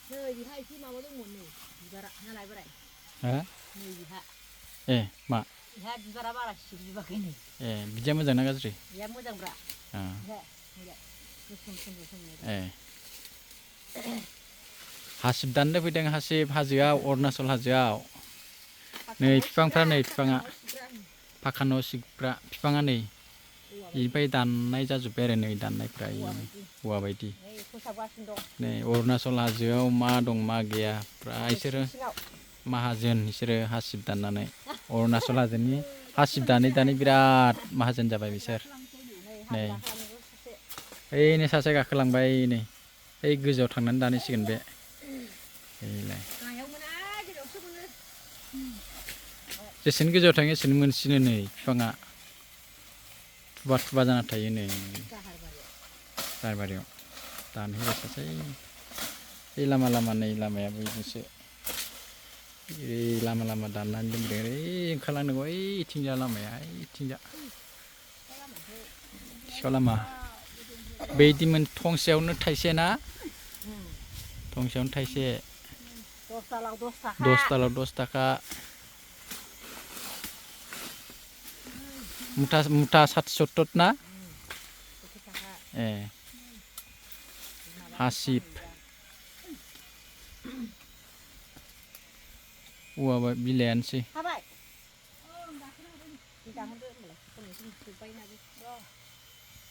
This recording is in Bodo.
नै बिहा एसे माबा दंमोन नै बिबारा नालाय बोराय हो नै बिहा ए मा बिहा बिबारा बारा सिरिजोबाखै नै ए बिदिया मोजां ना गाज्रि बिहा मोजांब्रा ओ बिहा मोजां गोसोम सोमजोर ए हासिब दाननो फैदों हासिब हाजोआव अरुणाचल हाजोआव नै बिफांफ्रा नै बिफाङा फाखा न' सिबग्रा बिफाङा नै इनिफ्राय दाननाय जाजोब्बाय आरो नै दाननायफ्रा औवा बायदि नै अरुणाचल हाजोआव मा दं मा गैया फ्रा इसोरो माहाजोन बिसोरो हासिब दाननानै अरुणाचल हाजोनि हासिब दानै दानै बिराद माहाजोन जाबाय बिसोर नै ओइनै सासे गाखोलांबाय नै ओइ गोजौआव थांनानै दानहैसिगोन बे ओइलाय जेसेनो गोजौआव थाङो एसेनो मोनसिनो नै बिफाङा थुबा थुबा जाना थायो नै जारबारियाव दानहैबाय सासे बे लामा लामा नै लामायाबो बिदिसो ओइ लामा लामा दाननानै दोनदों ओरै ओंखारलांनांगौ ओइथिंजा लामाया ओइथिंजा सिखाव लामा बैदिमोन थंसेयावनो थाइसे ना थंसेयावनो थाइसे 10 दालाव 10 थाखा मुथा 60 ना ए हासिब औवा बिलाइआनोसै